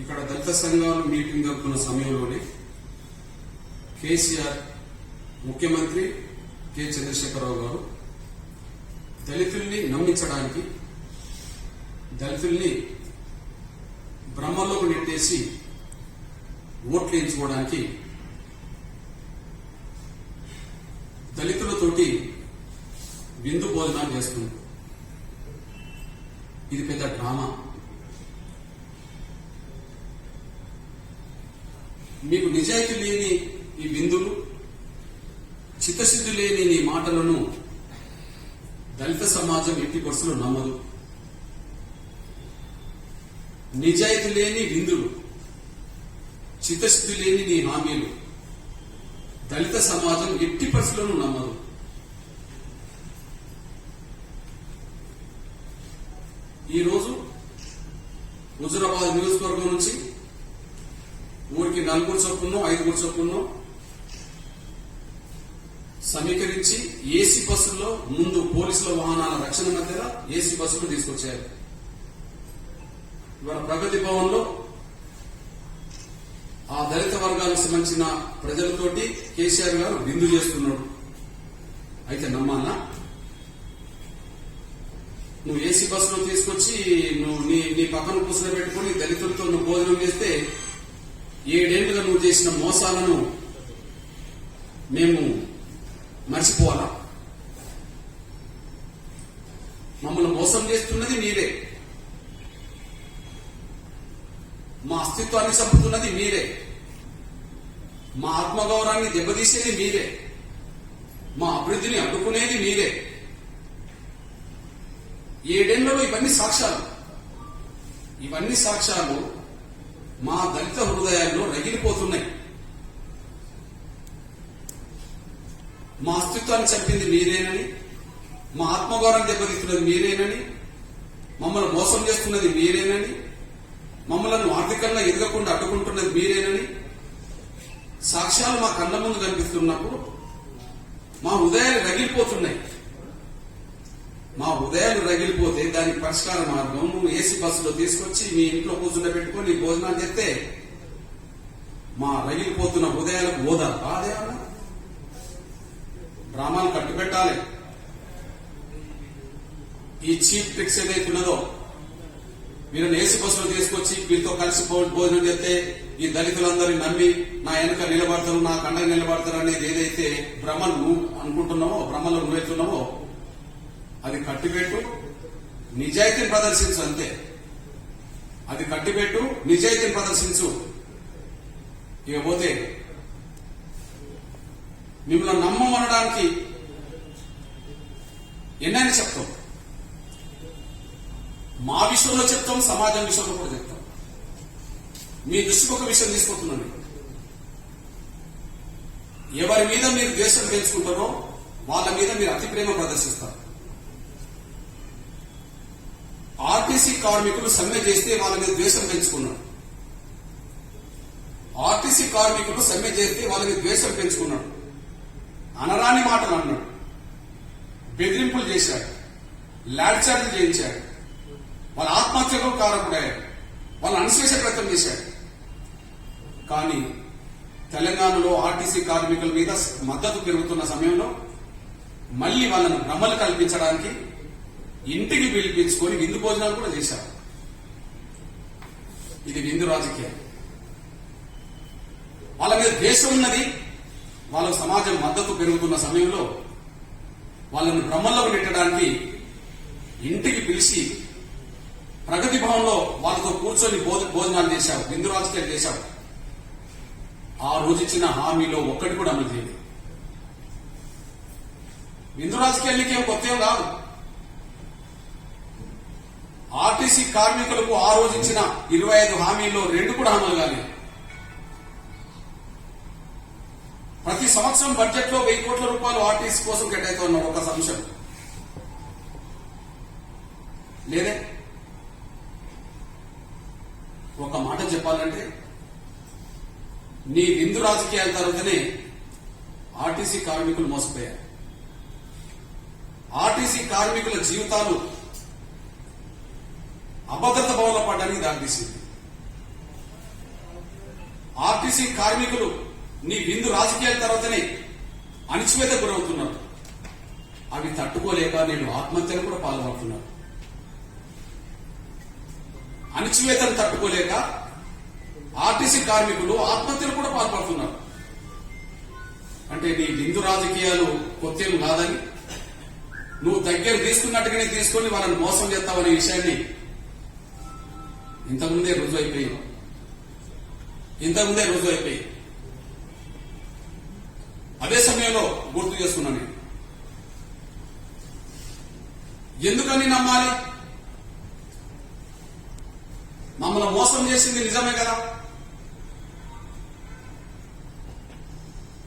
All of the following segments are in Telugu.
ఇక్కడ దళిత సంఘాలు మీటింగ్ జరుగుతున్న సమయంలోనే కేసీఆర్ ముఖ్యమంత్రి కె చంద్రశేఖరరావు గారు దళితుల్ని నమ్మించడానికి దళితుల్ని బ్రహ్మలోకి నెట్టేసి ఓట్లు వేయించుకోవడానికి దళితులతోటి విందు భోజనాలు చేస్తుంది. ఇది పెద్ద డ్రామా. మీకు నిజాయితీ లేని ఈ విందులు, చిత్తశుద్ధి లేని నీ మాటలను దళిత సమాజం ఎట్టి పరిస్థితుల్లో నమ్మదు. నిజాయితీ లేని విందులు, చిత్తశుద్ధి లేని నీ హామీలు దళిత సమాజం ఎట్టి పరిస్థితులను నమ్మదు. ఈరోజు హుజురాబాద్ నియోజకవర్గం నుంచి ఊరికి 4 చొప్పున్నో 5 చొప్పున్నో సమీకరించి ఏసీ బస్సుల్లో ముందు పోలీసుల వాహనాల రక్షణ మధ్యలో ఏసీ బస్సులు తీసుకొచ్చారు. ఇవాళ ప్రగతి భవన్ లో ఆ దళిత వర్గాలకు సంబంధించిన ప్రజలతోటి కేసీఆర్ గారు విందు చేస్తున్నాడు. అయితే నమ్మాలా? నువ్వు ఏసీ బస్సులో తీసుకొచ్చి నువ్వు నీ పక్కన కూర్చొని పెట్టుకుని దళితులతో నువ్వు భోజనం చేస్తే 7 ఏళ్లుగా నువ్వు చేసిన మోసాలను మేము మర్చిపోవాలా? మమ్మల్ని మోసం చేస్తున్నది మీరే, మా అస్తిత్వాన్ని చంపుతున్నది మీరే, మా ఆత్మగౌరవాన్ని దెబ్బతీసేది మీరే, మా అభివృద్ధిని అడ్డుకునేది మీరే. 7 ఏళ్లలో ఇవన్నీ సాక్ష్యాలు మా దళిత హృదయాల్లో రగిలిపోతున్నాయి. మా అస్తిత్వాన్ని చంపింది మీరేనని, మా ఆత్మగౌరవం దెబ్బతీస్తున్నది మీరేనని, మమ్మల్ని మోసం చేస్తున్నది మీరేనని, మమ్మల్ని ఆర్థికంగా ఎదగకుండా అడ్డుకుంటున్నది మీరేనని సాక్ష్యాలు మా కళ్ళ ముందు కనిపిస్తున్నప్పుడు మా హృదయాలు రగిలిపోతున్నాయి. మా హృదయాలు రగిలిపోతే దానికి పరిష్కార మార్గం నువ్వు ఏసీ బస్సులో తీసుకొచ్చి మీ ఇంట్లో కూర్చుండ పెట్టుకుని భోజనాలు చేస్తే మా రగిలిపోతున్న హృదయాలకు ఓదా కాదేమన్నా? డ్రామాలు కట్టుబెట్టాలి. ఈ చీప్ ట్రిక్స్ ఏదైతున్నదో మీరు ఏసీ బస్సులో తీసుకొచ్చి వీరితో కలిసి భోజనం చేస్తే ఈ దళితులందరినీ నమ్మి నా వెనుక నిలబడతారు, నా కండగా నిలబడతారు అనేది ఏదైతే భ్రమలు నువ్వు అనుకుంటున్నావో, భ్రమలో నువ్వెళ్తున్నావో అది కట్టిపెట్టు, నిజాయితీని ప్రదర్శించు. అంతే, అది కట్టిపెట్టు, నిజాయితీని ప్రదర్శించు. ఇకపోతే మిమ్మల్ని నమ్మమనడానికి ఎన్నైనా చెప్తాం. మా విషయంలో చెప్తాం, సమాజం విషయంలో కూడా చెప్తాం. మీ దృష్టికి ఒక విషయం తీసుకుంటున్నాను. ఎవరి మీద మీరు ద్వేషం పెంచుకుంటారో వాళ్ళ మీద మీరు అతి ప్రేమ ప్రదర్శిస్తారు. ఆర్టీసీ కార్మికులు సమ్మె చేస్తే వాళ్ళ మీద ద్వేషం పెంచుకున్నాడు. ఆర్టీసీ కార్మికులు సమ్మె చేస్తే వాళ్ళ మీద ద్వేషం పెంచుకున్నాడు. అనరాని మాటలు అన్నాడు, బెదిరింపులు చేశాడు, ల్యాడ్ చార్జీలు చేయించాడు, వాళ్ళ ఆత్మహత్యకు కారకుడయ్యాడు, వాళ్ళ అణిచివేసే ప్రయత్నం చేశాడు. కానీ తెలంగాణలో ఆర్టీసీ కార్మికుల మీద మద్దతు పెరుగుతున్న సమయంలో మళ్లీ వాళ్ళను భ్రమలు కల్పించడానికి ఇంటికి పిలిపించుకొని విందు భోజనాలు కూడా చేశారు. ఇది విందు రాజకీయం. వాళ్ళ మీద ద్వేషం ఉన్నది, వాళ్ళ సమాజం మద్దతు పెరుగుతున్న సమయంలో వాళ్ళని భ్రమల్లోకి నెట్టడానికి ఇంటికి పిలిచి ప్రగతి భవన్లో వాళ్ళతో కూర్చొని భోజనాలు చేశావు, విందు రాజకీయాలు చేశావు. ఆ రోజు ఇచ్చిన హామీలో ఒక్కటి కూడా అమలు చేయలేదు. విందు రాజకీయాలు నీకేం కొత్త కాదు. ఆర్టీసీ కార్మికులకు ఆ రోజు ఇచ్చిన 25 హామీల్లో 2 కూడా అమలు కాలేదు. ప్రతి సంవత్సరం బడ్జెట్ లో 1000 కోట్ల రూపాయలు ఆర్టీసీ కోసం కేటాయిస్తున్న ఒక అంశం లేదే. ఒక మాట చెప్పాలంటే నీ విందు రాజకీయాల తర్వాతనే ఆర్టీసీ కార్మికులు మోసపోయారు. ఆర్టీసీ కార్మికుల జీవితాలు అభద్రత భావంలో పడడానికి దారితీసింది. ఆర్టీసీ కార్మికులు నీ విందు రాజకీయాల తర్వాతనే అణిచివేత గురవుతున్నారు. అవి తట్టుకోలేక నేను ఆత్మహత్యలు కూడా పాల్పడుతున్నారు. అణిచివేతను తట్టుకోలేక ఆర్టీసీ కార్మికులు ఆత్మహత్యలు కూడా పాల్పడుతున్నారు. అంటే నీ విందు రాజకీయాలు కొత్తేం కాదని, నువ్వు దగ్గర తీసుకున్నట్టుగానే తీసుకొని వాళ్ళని మోసం చేస్తావనే విషయాన్ని ఇంతకుముందే రుజువు అయిపోయింది. అదే సమయంలో గుర్తు చేస్తున్నాను నేను. ఎందుకని నమ్మాలి? మమ్మల్ని మోసం చేసింది నిజమే కదా.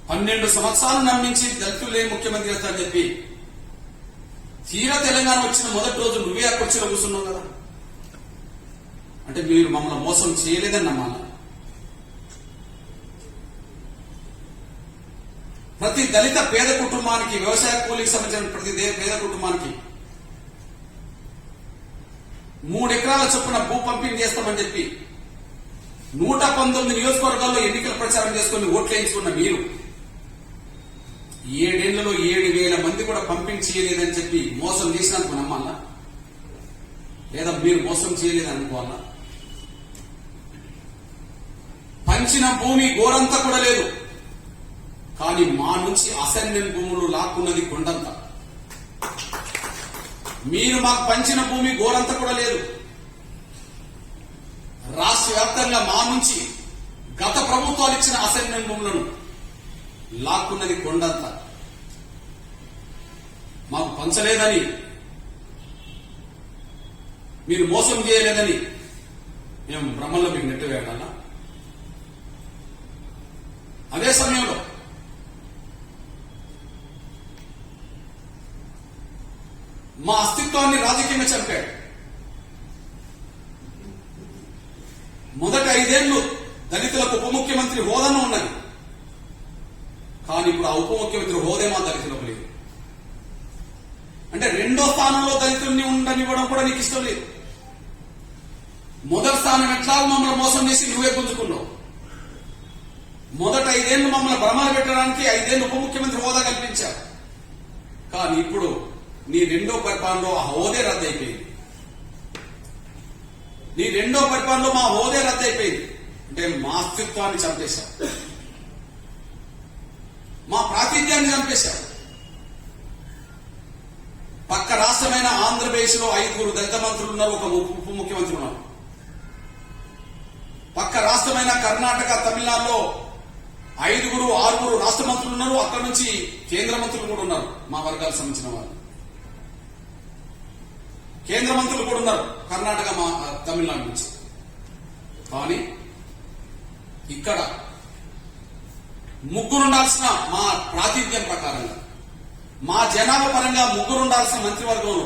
12 సంవత్సరాలు నమ్మించి దళితులే ముఖ్యమంత్రి అని చెప్పి తీరా తెలంగాణ వచ్చిన మొదటి రోజు నువ్వే ఆ కుర్చీలో కూర్చున్నావు కదా. అంటే మీరు మమ్మల్ని మోసం చేయలేదని నమ్మాలి. ప్రతి దళిత పేద కుటుంబానికి, వ్యవసాయ కూలీకి సంబంధించిన ప్రతి పేద కుటుంబానికి 3 ఎకరాల చొప్పున భూ పంపిణీ చేస్తామని చెప్పి 119 నియోజకవర్గాల్లో ఎన్నికల ప్రచారం చేసుకుని ఓట్లు వేయించుకున్న మీరు 7 ఏళ్లలో 7,000 మంది కూడా పంపిణీ చేయలేదని చెప్పి మోసం చేసినందుకు నమ్మాలా, లేదా మీరు మోసం చేయలేదని అనుకోవాలా? పంచిన భూమి గోరంతా కూడా లేదు, కానీ మా నుంచి అసైన్మెంట్ భూములు లాక్కున్నది కొండంత. మీరు మాకు పంచిన భూమి గోరంతా కూడా లేదు. రాష్ట్ర వ్యాప్తంగా మా నుంచి గత ప్రభుత్వాలు ఇచ్చిన అసైన్మెంట్ భూములను లాక్కున్నది కొండంత. మాకు పంచలేదని, మీరు మోసం చేయలేదని మేము భ్రమల్లో మీకు నెట్టివేయాలన్నా? అదే సమయంలో మా అస్తిత్వాన్ని రాజకీయంగా చంపాడు. మొదటి 5 ఏళ్లు దళితులకు ఉప ముఖ్యమంత్రి హోదాను ఉన్నది, కానీ ఇప్పుడు ఆ ఉప ముఖ్యమంత్రి హోదే మా దళితులకు లేదు. అంటే 2వ స్థానంలో దళితుల్ని ఉండనివ్వడం కూడా నీకు ఇష్టం లేదు. మొదటి స్థానం ఎట్లా మమ్మల్ని మోసం చేసి నువ్వే పుంజుకున్నావు. మొదటి 5 ఏళ్లు మమ్మల్ని భ్రమలు పెట్టడానికి 5 ఏళ్లు ఉప ముఖ్యమంత్రి హోదా కల్పించావు, కానీ ఇప్పుడు నీ 2వ పరిపాలనలో ఆ హోదే రద్దయిపోయింది. నీ 2వ పరిపాలనలో మా హోదే రద్దయిపోయింది. అంటే మా అస్తిత్వాన్ని చంపేశావు, మా ప్రాతినిధ్యాన్ని చంపేశావు. పక్క రాష్ట్రమైన ఆంధ్రప్రదేశ్ లో 5 దళిత మంత్రులు ఉన్నారు, ఒక ఉప ముఖ్యమంత్రి ఉన్నారు. పక్క రాష్ట్రమైన కర్ణాటక, తమిళనాడులో 5 6 రాష్ట్ర మంత్రులు ఉన్నారు. అక్కడ నుంచి కేంద్ర మంత్రులు కూడా ఉన్నారు, మా వర్గాలకు సంబంధించిన వాళ్ళు. కేంద్ర మంత్రులు కూడా ఉన్నారు కర్ణాటక, తమిళనాడు నుంచి. కానీ ఇక్కడ 3 ఉండాల్సిన, మా ప్రాతినిధ్యం ప్రకారంగా, మా జనాభా పరంగా 3 ఉండాల్సిన మంత్రివర్గంలో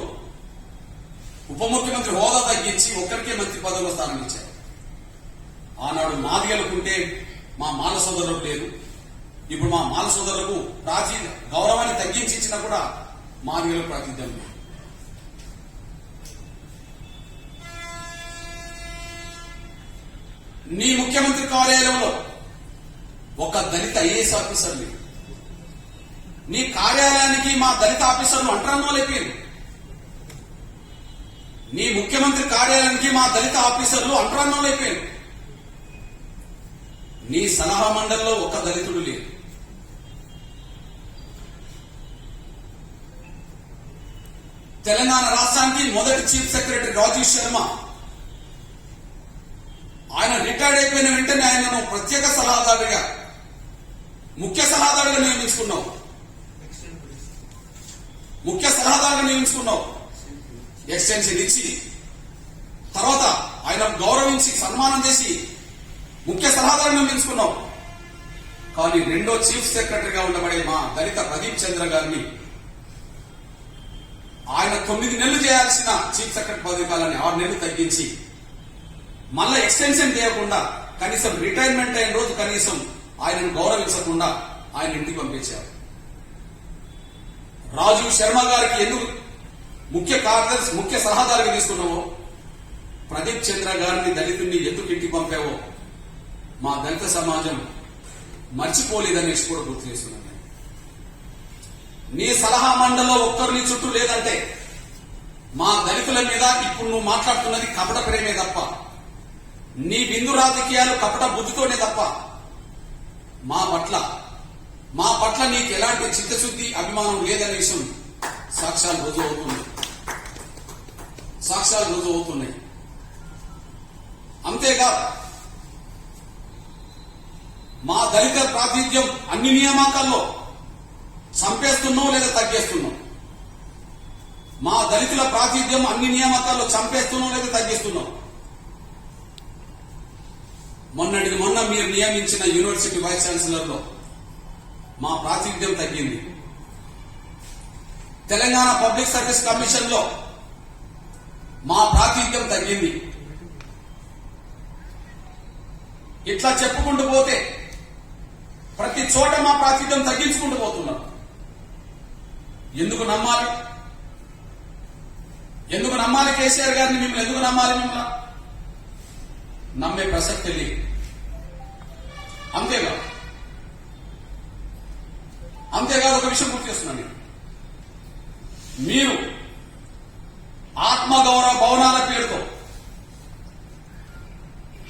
ఉప ముఖ్యమంత్రి హోదా తగ్గించి ఒక్కరికే మంత్రి పదవుల స్థానం ఇచ్చారు. ఆనాడు మాదిగలుకుంటే మా మాల సోదరులకు లేదు. ఇప్పుడు మా మాల సోదరులకు గౌరవాన్ని తగ్గించి ఇచ్చినా కూడా మాదిగలకు ప్రాతినిధ్యం లేదు. నీ ముఖ్యమంత్రి కార్యాలయంలో ఒక దళిత ఐఏఎస్ ఆఫీసర్ లేదు. నీ కార్యాలయానికి మా దళిత ఆఫీసర్లు అంటరాన్నోలైపోయారు. నీ ముఖ్యమంత్రి కార్యాలయానికి మా దళిత ఆఫీసర్లు అంటరాన్నోలైపోయారు. నీ సలహా మండలిలో ఒక దళితుడు లేదు. తెలంగాణ రాష్ట్రానికి మొదటి చీఫ్ సెక్రటరీ రాజీవ్ శర్మ, ఆయన రిటైర్డ్ అయిపోయిన వెంటనే ఆయనను ప్రత్యేక సలహాదారుగా, ముఖ్య సలహాదారుగా నియమించుకున్నావు. ఎక్స్టెన్షన్ ఇచ్చి తర్వాత ఆయన గౌరవించి సన్మానం చేసి ముఖ్య సలహాదారుగా నియమించుకున్నావు. కానీ 2వ చీఫ్ సెక్రటరీగా ఉండబడే మా దళిత ప్రదీప్ చంద్ర గారిని, ఆయన 9 నెలలు చేయాల్సిన చీఫ్ సెక్రటరీ పదవి కాలాన్ని 6 నెలలు తగ్గించి మళ్ళా ఎక్స్టెన్షన్ చేయకుండా, కనీసం రిటైర్మెంట్ అయిన రోజు కనీసం ఆయనను గౌరవించకుండా ఆయన ఇంటికి పంపించారు. రాజీవ్ శర్మ గారికి ఎందుకు ముఖ్య కార్యదర్శి, ముఖ్య సలహాదారుగా తీసుకున్నావో, ప్రదీప్ చంద్ర గారిని దళితుడిని ఎందుకు ఇంటికి పంపావో మా దళిత సమాజం మర్చిపోలేదనేసి కూడా గుర్తు చేస్తున్నాను. నీ సలహా మండలిలో ఒక్కరు నీ చుట్టూ లేదంటే మా దళితుల మీద ఇప్పుడు నువ్వు మాట్లాడుతున్నది కపట ప్రేమే తప్ప, నీ బిందు రాజకీయాలు కపట బుద్ధితోనే తప్ప మా పట్ల నీకు ఎలాంటి చిత్తశుద్ధి అభిమానం లేదనే విషయం సాక్ష్యాలు రుజువు అవుతున్నాయి. అంతేకాదు మా దళిత ప్రాతినిధ్యం అన్ని నియామకాల్లో చంపేస్తున్నావు లేదా తగ్గేస్తున్నావు. మా దళితుల ప్రాతినిధ్యం అన్ని నియామకాల్లో చంపేస్తున్నావు లేదా తగ్గిస్తున్నావు. మొన్న మీరు నియమించిన యూనివర్సిటీ వైస్ ఛాన్సలర్లో మా ప్రాతినిధ్యం తగ్గింది. తెలంగాణ పబ్లిక్ సర్వీస్ కమిషన్ లో మా ప్రాతినిధ్యం తగ్గింది. ఇట్లా చెప్పుకుంటూ పోతే ప్రతి చోట మా ప్రాతినిధ్యం తగ్గించుకుంటూ పోతున్నాం. ఎందుకు నమ్మాలి కేసీఆర్ గారిని? మిమ్మల్ని ఎందుకు నమ్మాలి? మిమ్మల్ని నమ్మే ప్రసక్తి లేదు. అంతేకాదు ఒక విషయం గుర్తు చేస్తున్నాను నేను. మీరు ఆత్మగౌరవ భవనాల పేరుతో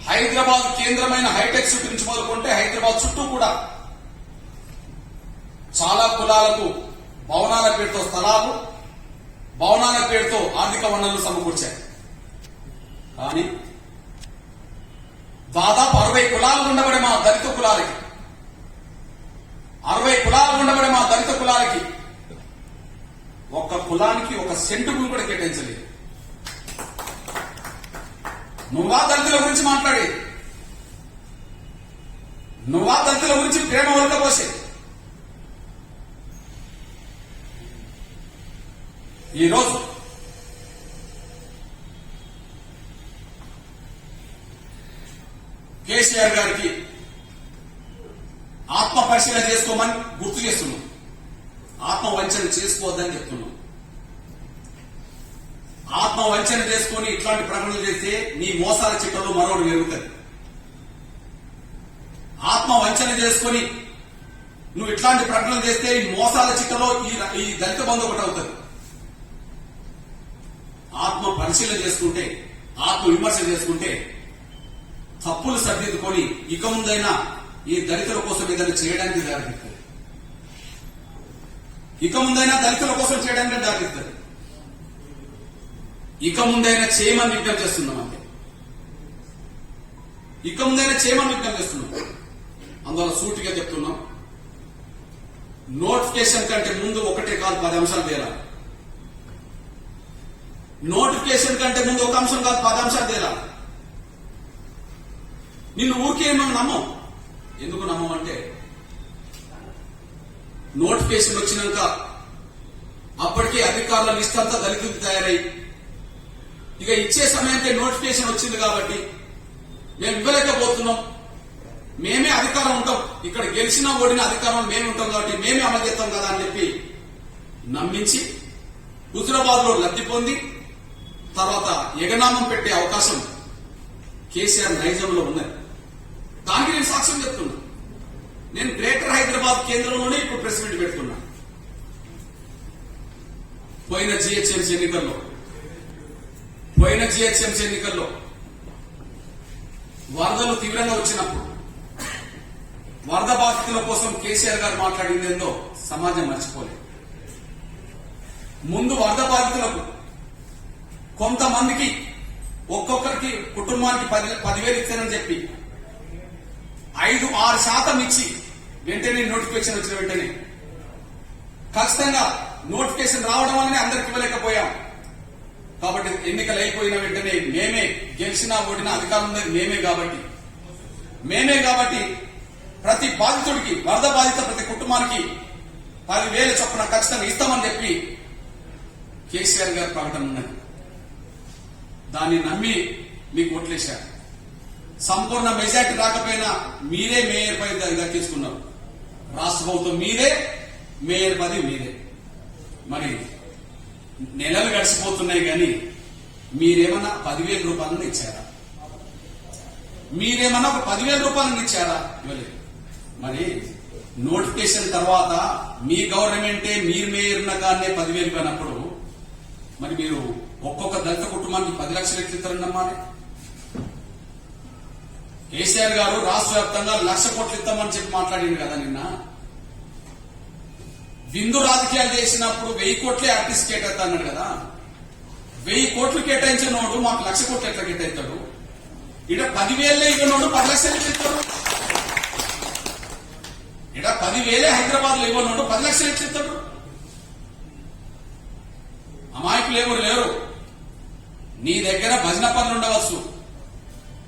హైదరాబాద్ కేంద్రమైన హైటెక్ సిటీ నుంచి మొదలుకుంటే హైదరాబాద్ చుట్టూ కూడా చాలా కులాలకు భవనాల పేరుతో స్థలాలు, భవనాల పేరుతో ఆర్థిక వనరులు సమకూర్చారు. కానీ దాదాపు 60 కులాలు ఉండబడే మా దళిత కులాలకి 60 కులాలు ఉండబడే మా దళిత కులాలకి ఒక్క కులానికి ఒక సెంటు భూమి కూడా కేటాయించలేదు. నువ్వా దళితుల గురించి మాట్లాడేది? నువ్వా దళితుల గురించి ప్రేమ వలకపోసేది? ఈరోజు కేసీఆర్ గారికి ఆత్మ పరిశీలన చేసుకోమని గుర్తు చేస్తున్నాం. ఆత్మ వంచన చేసుకోవద్దని చెప్తున్నాం. ఆత్మ వంచన చేసుకుని ఇట్లాంటి ప్రకటనలు చేస్తే నీ మోసాల చిట్టలో మరొకటి పెరుగుతుంది. ఆత్మ వంచన చేసుకుని నువ్వు ఇట్లాంటి ప్రకటనలు చేస్తే ఈ మోసాల చిట్టలో ఈ దళిత బంధు ఒకటి అవుతుంది. ఆత్మ పరిశీలన చేసుకుంటే, ఆత్మ విమర్శ చేసుకుంటే తప్పులు సరిదిద్దుకొని ఇక ముందైనా ఈ దళితుల కోసం ఏదైనా చేయడానికి దారితీస్తుంది. ఇక ముందైనా దళితుల కోసం చేయడానికి దారితీస్తుంది. ఇక ముందైనా చేయమని విజ్ఞప్తి చేస్తున్నాం. అంతే, ఇక ముందైనా చేయమని విజ్ఞప్తి చేస్తున్నాం. అందువల్ల సూటిగా చెప్తున్నాం, నోటిఫికేషన్ కంటే ముందు ఒకటే కాదు 10 అంశాలు తేలాలి. నోటిఫికేషన్ కంటే ముందు ఒక అంశం కాదు 10 అంశాలు తేలాలి. నిన్ను ఊరికే మనం నమ్మం. ఎందుకు నమ్మమంటే నోటిఫికేషన్ వచ్చినాక అప్పటికే అధికారుల లిస్ట్ అంతా దళితులు తయారై ఇక ఇచ్చే సమయానికి నోటిఫికేషన్ వచ్చింది కాబట్టి మేము ఇవ్వలేకపోతున్నాం, మేమే అధికారం ఉంటాం, ఇక్కడ గెలిచినా ఓడిన అధికారం మేమే ఉంటాం కాబట్టి మేమే అమలు చేస్తాం కదా అని చెప్పి నమ్మించి హుజురాబాద్ లో లబ్ధి పొంది తర్వాత ఎగనామం పెట్టే అవకాశం కేసీఆర్ నైజంలో ఉన్నది. దానికి నేను సాక్ష్యం చెప్తున్నా. నేను గ్రేటర్ హైదరాబాద్ కేంద్రంలోనే ఇప్పుడు ప్రెస్ మీట్ పెడుతున్నా. పోయిన జిహెచ్ఎంసీ ఎన్నికల్లో వరదలు తీవ్రంగా వచ్చినప్పుడు వరద బాధితుల కోసం కేసీఆర్ గారు మాట్లాడిందేందో సమాజం మర్చిపోలేదు. ముందు వరద బాధితులకు కొంతమందికి ఒక్కొక్కరికి కుటుంబానికి 10,000 ఇస్తానని చెప్పి 5-6% ఇచ్చి వెంటనే నోటిఫికేషన్ వచ్చిన వెంటనే ఖచ్చితంగా నోటిఫికేషన్ రావడం వల్లనే అందరికి ఇవ్వలేకపోయాం. కాబట్టి ఎన్నికలు అయిపోయిన వెంటనే మేమే గెలిచినా ఓడినా అధికారం ఉన్నది మేమే కాబట్టి ప్రతి బాధితుడికి వరద బాధిత ప్రతి కుటుంబానికి 10,000 చొప్పున ఖచ్చితంగా ఇస్తామని చెప్పి కేసీఆర్ గారి ప్రకటన ఉన్నది. దాన్ని నమ్మి మీకు ఓట్లేశారు. సంపూర్ణ మెజార్టీ రాకపోయినా మీరే మేయర్ పై దక్కించుకున్నారు. రాష్ట్ర ప్రభుత్వం మీదే, మేయర్ పది మీదే. మరి నెలలు గడిచిపోతున్నాయి కానీ మీరేమన్నా 10,000 రూపాయలను ఇచ్చారా? మీరేమన్నా ఒక 10,000 రూపాయలు ఇచ్చారా? ఇవ్వలేదు. మరి నోటిఫికేషన్ తర్వాత మీ గవర్నమెంటే మీరు మేయర్న కానీ 10,000 ఇవ్వనప్పుడు మరి మీరు ఒక్కొక్క దళిత కుటుంబానికి 10 లక్షలు ఇస్తారన్నమ్మా. కేసీఆర్ గారు రాష్ట్ర వ్యాప్తంగా 1,00,000 కోట్లు ఇస్తామని చెప్పి మాట్లాడింది కదా నిన్న. విందు రాజకీయాలు చేసినప్పుడు 1000 కోట్లే ఆర్టిస్ట్ కేటాయిస్తా అన్నాడు కదా. 1000 కోట్లు కేటాయించినోడు మాకు 1,00,000 కోట్లు ఎట్లా కేటాయిస్తాడు? ఇక్కడ 10,000 ఇవ్వనోడు 10 లక్షలు ఇస్తాడు. ఇక్కడ 10,000 హైదరాబాద్ లో ఇవ్వనోడు 10 లక్షలు ఇస్తాడు. అమాయకులు ఎవరు లేరు. నీ దగ్గర భజన పనులు ఉండవచ్చు,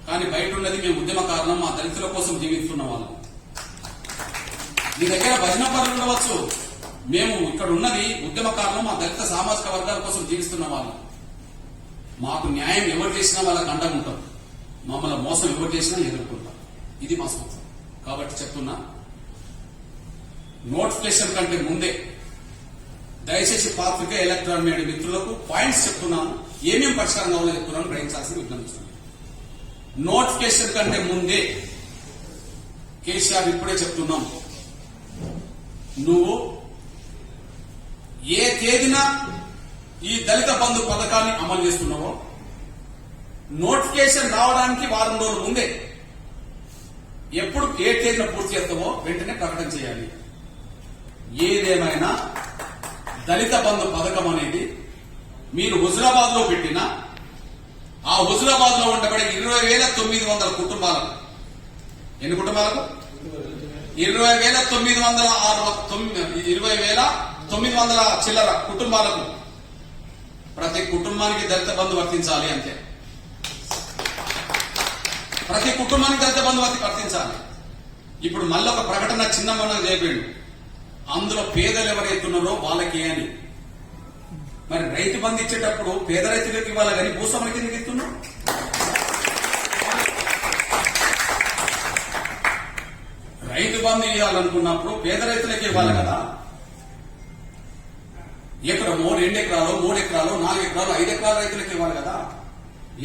కానీ బయట ఉన్నది మేము ఉద్యమ కారణం, మా దళితుల కోసం జీవిస్తున్న వాళ్ళం. నీ దగ్గర భజన పనులు ఉండవచ్చు, మేము ఇక్కడ ఉన్నది ఉద్యమ కారణం, మా దళిత సామాజిక వర్గాల కోసం జీవిస్తున్న వాళ్ళం. మాకు న్యాయం ఎవరు చేసినా వాళ్ళకి అండగా ఉంటాం, మమ్మల్ని మోసం ఎవరు చేసినా ఎదుర్కొంటాం. ఇది మా సంస్థ. కాబట్టి చెప్తున్నా, నోటిఫికేషన్ కంటే ముందే దయచేసి పాత్రిక ఎలక్ట్రానిక్ మీడియా మిత్రులకు పాయింట్స్ చెప్తున్నాను, ఏమేం పరిష్కారం కావాలో చెప్తున్నాను, గ్రహించాల్సి విజ్ఞప్తిస్తున్నాను. నోటిఫికేషన్ కంటే ముందే కేసీఆర్ ఇప్పుడే చెప్తున్నాం, నువ్వు ఏ తేదీన ఈ దళిత బంధు పథకాన్ని అమలు చేస్తున్నావో నోటిఫికేషన్ రావడానికి వారం రోజుల ముందే ఎప్పుడు ఏ తేదీన పూర్తి చేస్తావో వెంటనే ప్రకటన చేయాలి. ఏదేమైనా దళిత బంధు పథకం అనేది మీరు హుజురాబాద్ లో పెట్టిన ఆ హుజురాబాద్ లో ఉండబడే 20,900 కుటుంబాలకు, ఎన్ని కుటుంబాలకు? 20,900 చిల్లర కుటుంబాలకు, ప్రతి కుటుంబానికి దళిత బంధు వర్తించాలి. అంతే, ప్రతి కుటుంబానికి దళిత బంధు వర్తించాలి. ఇప్పుడు మళ్ళీ ఒక ప్రకటన చిన్న మనం చేయబడి, అందులో పేదలు ఎవరైతున్నారో వాళ్ళకి అని. మరి రైతు బంధు ఇచ్చేటప్పుడు పేద రైతులకు ఇవ్వాలి కానీ భూస్వాములకి ఎందుకు ఇస్తున్నాం? రైతు బంధు ఇవ్వాలనుకున్నప్పుడు పేద రైతులకి ఇవ్వాలి కదా. ఎకరమో 2 ఎకరాలు 3 ఎకరాలు 4 ఎకరాలు 5 ఎకరాల రైతులకు ఇవ్వాలి కదా.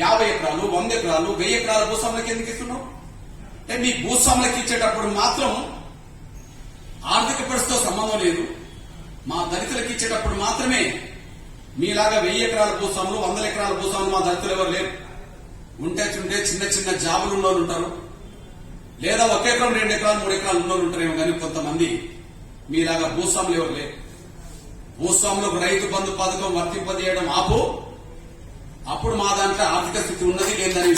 50 ఎకరాలు 100 ఎకరాలు 1000 ఎకరాల భూస్వాములకి ఎందుకు ఇస్తున్నావు? అంటే మీ భూస్వాములకి ఇచ్చేటప్పుడు మాత్రం ఆర్థిక పరిస్థితితో సంబంధం లేదు. మా దళితులకు ఇచ్చేటప్పుడు మాత్రమే మీలాగా 1000 ఎకరాల భూస్వాములు 100 ఎకరాల భూస్వాములు మా దళితులు ఎవరు లేరు. ఉంటే చిన్న చిన్న జాబులు ఉన్నోళ్ళు ఉంటారు, లేదా 1 ఎకరం 2 ఎకరాలు 3 ఎకరాలు ఉన్నోళ్ళు ఉంటారేమో, కానీ కొంతమంది మీలాగా భూస్వాములు ఎవరు లేరు. భూస్వాములకు రైతు బంధు పథకం వర్తింపజేయడం ఆపు, అప్పుడు మా దాంట్లో ఆర్థిక స్థితి ఉన్నది లేదని.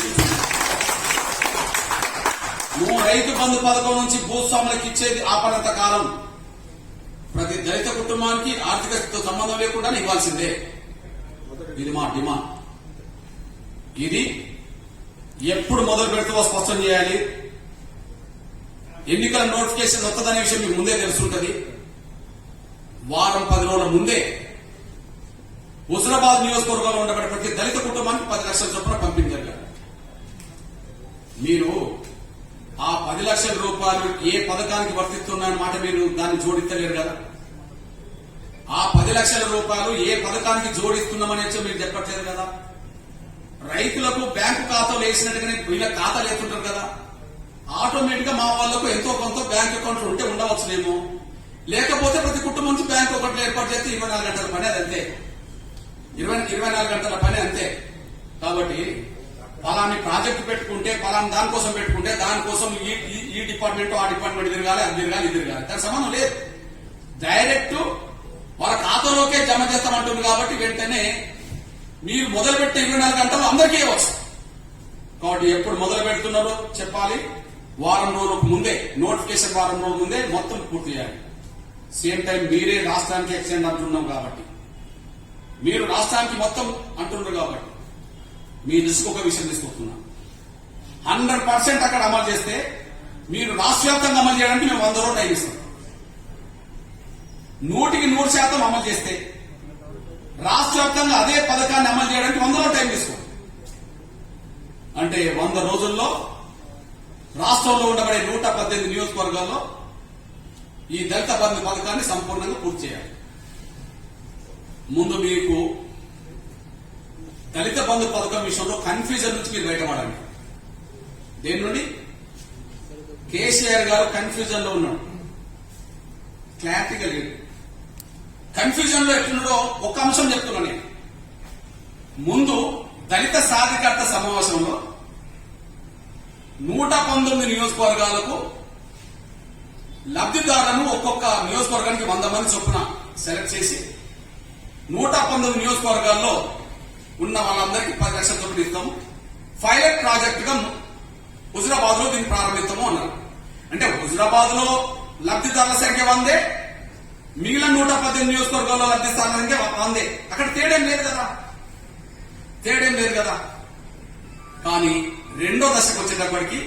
నువ్వు రైతు బంధు పథకం నుంచి భూస్వాములకు ఇచ్చేది ఆపనంత కాలం ప్రతి దళిత కుటుంబానికి ఆర్థిక స్థితితో సంబంధం లేకుండా ఇవ్వాల్సిందే. ఇది మా డిమాండ్. ఇది ఎప్పుడు మొదలు పెడుతుందో స్పష్టం చేయాలి. ఎన్నికల నోటిఫికేషన్ వస్తుందనే విషయం మీకు ముందే తెలుసుంటది. వారం 10 రోజుల ముందే హుజురాబాద్ నియోజకవర్గంలో ఉండబడే ప్రతి దళిత కుటుంబానికి 10 లక్షల చొప్పున పంపించారు. మీరు ఆ 10 లక్షల రూపాయలు ఏ పథకానికి వర్తిస్తున్నాయన్న మాట మీరు దాన్ని జోడిస్తలేరు కదా. ఆ 10 లక్షల రూపాయలు ఏ పథకానికి జోడిస్తున్నామనే మీరు చెప్పట్లేదు కదా. రైతులకు బ్యాంకు ఖాతాలు వేసినట్టుగానే వీళ్ళ ఖాతాలు వేస్తుంటారు కదా. ఆటోమేటిక్ గా మా వాళ్లకు ఎంతో కొంత బ్యాంక్ అకౌంట్లు ఉంటే ఉండవచ్చునేమో, లేకపోతే ప్రతి కుటుంబం నుంచి బ్యాంక్ అకౌంట్లు ఏర్పాటు చేస్తే 24 గంటల పని అది అంతే. 24 గంటల పని అంతే. కాబట్టి పలాని ప్రాజెక్టు పెట్టుకుంటే పలాని దానికోసం పెట్టుకుంటే దానికోసం ఈ డిపార్ట్మెంట్ ఆ డిపార్ట్మెంట్ తిరగాలి, అది తిరగాలి, ఇది తిరగాలి, దానికి సంబంధం లేదు. డైరెక్ట్ వాళ్ళ ఖాతాలోకే జమ చేస్తామంటుంది. కాబట్టి వెంటనే మీరు మొదలుపెట్టే 24 గంటలు అందరికీ ఇవ్వచ్చు. కాబట్టి ఎప్పుడు మొదలు పెడుతున్నారో చెప్పాలి. వారం రోజులకు ముందే, నోటిఫికేషన్ వారం రోజుల ముందే మొత్తం పూర్తి చేయాలి. సేమ్ టైం మీరే రాష్ట్రానికి ఎక్స్టెండ్ అంటున్నాం కాబట్టి, మీరు రాష్ట్రానికి మొత్తం అంటున్నారు కాబట్టి మీ దృష్టికి ఒక విషయం తీసుకొస్తున్నాం. 100% అక్కడ అమలు చేస్తే మీరు రాష్ట్ర వ్యాప్తంగా అమలు చేయడానికి మేము 100 రోజులు టైం ఇస్తాం. 100% అమలు చేస్తే రాష్ట్ర వ్యాప్తంగా అదే పథకాన్ని అమలు చేయడానికి 100 రోజులు టైం తీసుకోండి. అంటే 100 రోజుల్లో రాష్ట్రంలో ఉండబడే 118 నియోజకవర్గాల్లో ఈ దళిత బంధు పథకాన్ని సంపూర్ణంగా పూర్తి చేయాలి. ముందు మీకు దళిత బంధు పథకం విషయంలో కన్ఫ్యూజన్ నుంచి మీరు బయటపడండి. దేని నుండి? కేసీఆర్ గారు కన్ఫ్యూజన్ లో ఉన్నాడు, క్లారిటీగా లేదు. కన్ఫ్యూజన్ లో ఎట్లున్నాడో ఒక అంశం చెప్తున్నా నేను. ముందు దళిత సాధికారత సమావేశంలో 119 నియోజకవర్గాలకు లబ్ధిదారులను ఒక్కొక్క నియోజకవర్గానికి 100 మంది చొప్పున సెలెక్ట్ చేసి 119 నియోజకవర్గాల్లో ఉన్న వాళ్ళందరికీ 10 లక్షల చొప్పున ఇస్తాము, పైలట్ ప్రాజెక్ట్ గా హుజురాబాద్ లో దీన్ని ప్రారంభిస్తాము అన్నారు. అంటే హుజురాబాద్ లో లబ్ధిదారుల సంఖ్య 100, మిగిలిన 118 నియోజకవర్గాల్లో లబ్ధిదారుల సంఖ్య 100. అక్కడ తేడేం లేదు కదా. కానీ రెండో దశకు వచ్చేటప్పటికి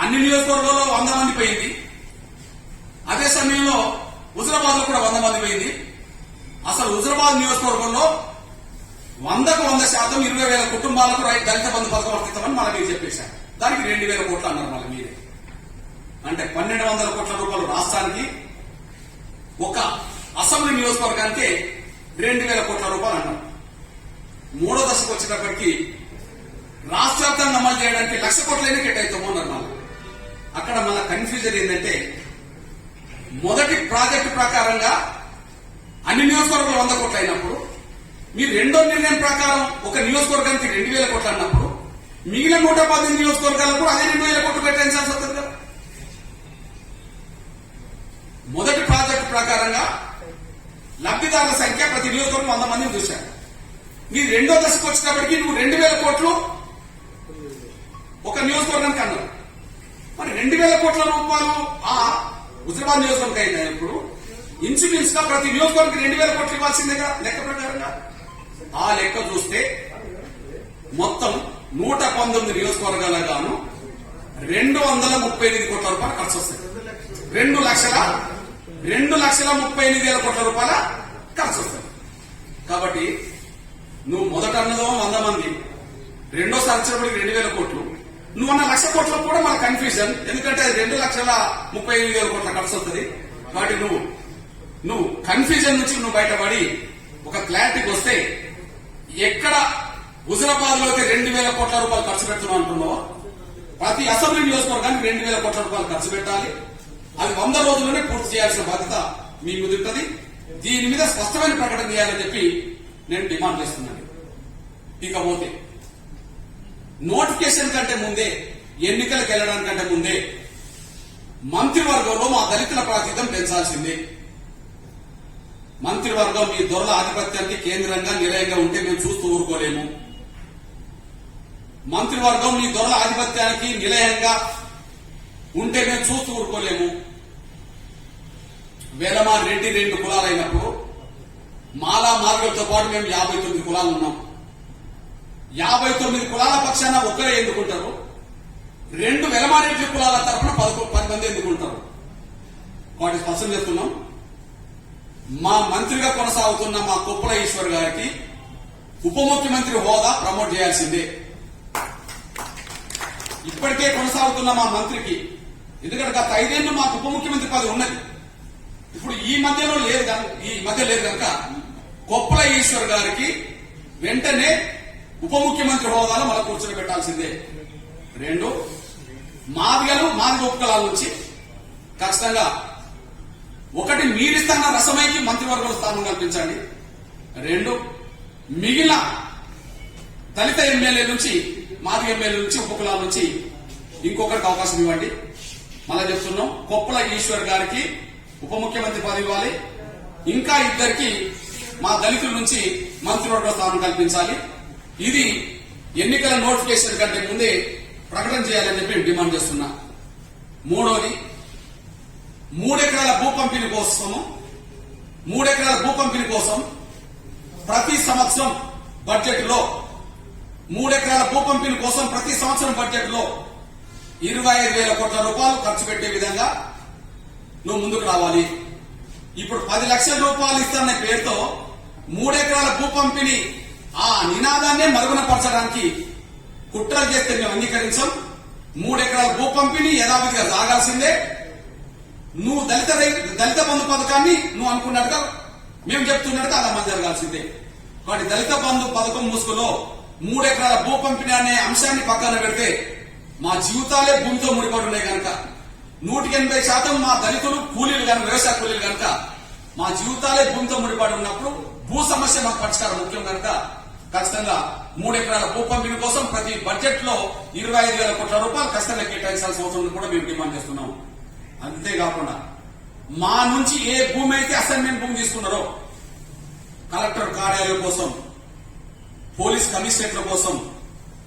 అన్ని నియోజకవర్గాల్లో 100 మంది పోయింది. అదే సమయంలో హుజురాబాద్ లో కూడా 100 మంది పోయింది. అసలు హుజురాబాద్ నియోజకవర్గంలో 100కు 100% 20,000 కుటుంబాలకు దళిత బంధు పథకం వర్తిస్తామని మళ్ళీ మీరు చెప్పేశారు. దానికి 2,000 కోట్లు అన్నారు మళ్ళీ మీరే. అంటే 1,200 కోట్ల రూపాయలు రాష్ట్రానికి, ఒక అసెంబ్లీ నియోజకవర్గానికి 2,000 కోట్ల రూపాయలు అన్నారు. మూడో దశకు వచ్చేటప్పటికి రాష్ట్ర వ్యాప్తంగా అమలు చేయడానికి 1,00,000 కోట్లైనా కేటాయిస్తాము అన్నారు మళ్ళీ. అక్కడ మళ్ళీ కన్ఫ్యూజన్ ఏంటంటే, మొదటి ప్రాజెక్టు ప్రకారంగా అన్ని నియోజకవర్గాలు 100 కోట్లు అయినప్పుడు, మీరు రెండో నిర్ణయం ప్రకారం ఒక నియోజకవర్గానికి 2,000 కోట్లు అన్నప్పుడు మిగిలిన 118 నియోజకవర్గాలకు కూడా అదే 2,000 కోట్లు కేటాయించాల్సి వస్తుంది కదా. మొదటి ప్రాజెక్టు ప్రకారంగా లబ్ధిదారుల సంఖ్య ప్రతి నియోజకవర్గం 100 మందిని చూశారు. మీరు రెండో దశకు వచ్చేటప్పటికి నువ్వు 2,000 కోట్లు ఒక నియోజకవర్గానికి అన్నారు. మరి 2,000 కోట్ల రూపాయలు ఆ హుజురాబాద్ నియోజకవర్గం అయినప్పుడు ఇన్సూరెన్స్ గా ప్రతి నియోజకవర్గానికి 2,000 కోట్లు ఇవ్వాల్సిందేగా లెక్క ప్రకారంగా. ఆ లెక్క చూస్తే మొత్తం 119 నియోజకవర్గాల గాను 238 కోట్ల రూపాయలు ఖర్చు వస్తాయి. 2,38,000 కోట్ల రూపాయల ఖర్చు వస్తాయి. కాబట్టి నువ్వు మొదట అన్నదో 100 మంది, రెండోసారి వచ్చినప్పటికి 2,000 కోట్లు, నువ్వు అన్న 1,00,000 కోట్లకు కూడా మన కన్ఫ్యూజన్. ఎందుకంటే 2,38,000 కోట్ల ఖర్చు వస్తుంది. కాబట్టి నువ్వు కన్ఫ్యూజన్ నుంచి నువ్వు బయటపడి ఒక క్లారిటీకి వస్తే, ఎక్కడ హుజురాబాద్ లో అయితే 2,000 కోట్ల రూపాయలు ఖర్చు పెడుతున్నావు అంటున్నావో, ప్రతి అసెంబ్లీ నియోజకవర్గానికి 2,000 కోట్ల రూపాయలు ఖర్చు పెట్టాలి. అది 100 రోజుల్లోనే పూర్తి చేయాల్సిన బాధ్యత మీ మీద ఉంటుంది. దీని మీద స్పష్టమైన ప్రకటన చేయాలని చెప్పి నేను డిమాండ్ చేస్తున్నాను. ఇకపోతే నోటిఫికేషన్ కంటే ముందే, ఎన్నికలకు వెళ్లడానికంటే ముందే మంత్రివర్గంలో మా దళితుల ప్రాతినిధ్యం పెంచాల్సిందే. మంత్రివర్గం మీ దొరల ఆధిపత్యానికి కేంద్రంగా నిలయంగా ఉంటే మేము చూస్తూ ఊరుకోలేము. మంత్రివర్గం మీ దొరల ఆధిపత్యానికి నిలయంగా ఉంటే మేము చూస్తూ ఊరుకోలేము. వేలమాన్ రెడ్డి 2 కులాలైనప్పుడు మాలా మార్గంతో పాటు మేము 59 కులాలు ఉన్నాం. 59 కులాల పక్షాన ఒక్కరే ఎందుకుంటారు? 2 వెలమారెడ్డి కులాల తరఫున 10 మంది ఎందుకుంటారు? వాటి స్పష్టం చేస్తున్నాం. మా మంత్రిగా కొనసాగుతున్న మా కొప్పుల ఈశ్వర్ గారికి ఉప ముఖ్యమంత్రి హోదా ప్రమోట్ చేయాల్సిందే. ఇప్పటికే కొనసాగుతున్న మా మంత్రికి, ఎందుకంటే గత 5 ఏళ్లు మాకు ఉప ముఖ్యమంత్రి పదవి ఉన్నది, ఇప్పుడు ఈ మధ్య లేదు కనుక కొప్పుల ఈశ్వర్ గారికి వెంటనే ఉప ముఖ్యమంత్రి హోదాలో మళ్ళీ కూర్చొని పెట్టాల్సిందే. 2, మాదిగ ఉపకులాల నుంచి ఖచ్చితంగా 1 మీరిస్తున్న రసమైకి మంత్రివర్గంలో స్థానం కల్పించండి. 2, మిగిలిన దళిత ఎమ్మెల్యే నుంచి, మాదిగ ఎమ్మెల్యే నుంచి, ఉపకులాల నుంచి ఇంకొకరికి అవకాశం ఇవ్వండి. మళ్ళా చెప్తున్నాం, కొప్పుల ఈశ్వర్ గారికి ఉప ముఖ్యమంత్రి పదవి ఇవ్వాలి. ఇంకా 2కి మా దళితుల నుంచి మంత్రివర్గ స్థానం కల్పించాలి. ఇది ఎన్నికల నోటిఫికేషన్ కంటే ముందే ప్రకటన చేయాలని చెప్పి డిమాండ్ చేస్తున్నా. 3వది, 3 ఎకరాల భూ పంపిణీ కోసం ప్రతి సంవత్సరం బడ్జెట్ లో 3 ఎకరాల భూ పంపిణీ కోసం ప్రతి సంవత్సరం బడ్జెట్ లో 25,000 కోట్ల రూపాయలు ఖర్చు పెట్టే విధంగా నువ్వు ముందుకు రావాలి. ఇప్పుడు 10 లక్షల రూపాయలు ఇస్తానన్న పేరుతో 3 ఎకరాల భూ పంపిణీ ఆ నినాదాన్నే మరుగున పరచడానికి కుట్రలు చేస్తే మేము అంగీకరించాం. 3 ఎకరాల భూ పంపిణీ యథావిధిగా సాగాల్సిందే. నువ్వు దళిత బంధు పథకాన్ని నువ్వు అనుకున్నట్టుగా, మేము చెప్తున్నట్టుగా అది అమలు జరగాల్సిందే. కాబట్టి దళిత బంధు పథకం ముసుగులో 3 ఎకరాల భూ పంపిణీ అనే అంశాన్ని పక్కన పెడితే మా జీవితాలే భూమితో ముడిపడి ఉన్నాయి కనుక 180% మా దళితులు కూలీలు కనుక, వ్యవసాయ కూలీలు కనుక మా జీవితాలే భూమితో ముడిపడి ఉన్నప్పుడు భూ సమస్య మాకు పరిష్కారం ముఖ్యం కనుక ఖచ్చితంగా 3 ఎకరాల భూ పంపిణీ కోసం ప్రతి బడ్జెట్ లో 25,000 కోట్ల రూపాయలు ఖచ్చితంగా కేటాయించాల్సిన అవసరం కూడా మేము డిమాండ్ చేస్తున్నాం. అంతేకాకుండా మా నుంచి ఏ భూమి అయితే అసైన్మెంట్ భూమి తీసుకున్నారో కలెక్టర్ కార్యాలయం కోసం, పోలీస్ కమిషనరేట్ల కోసం,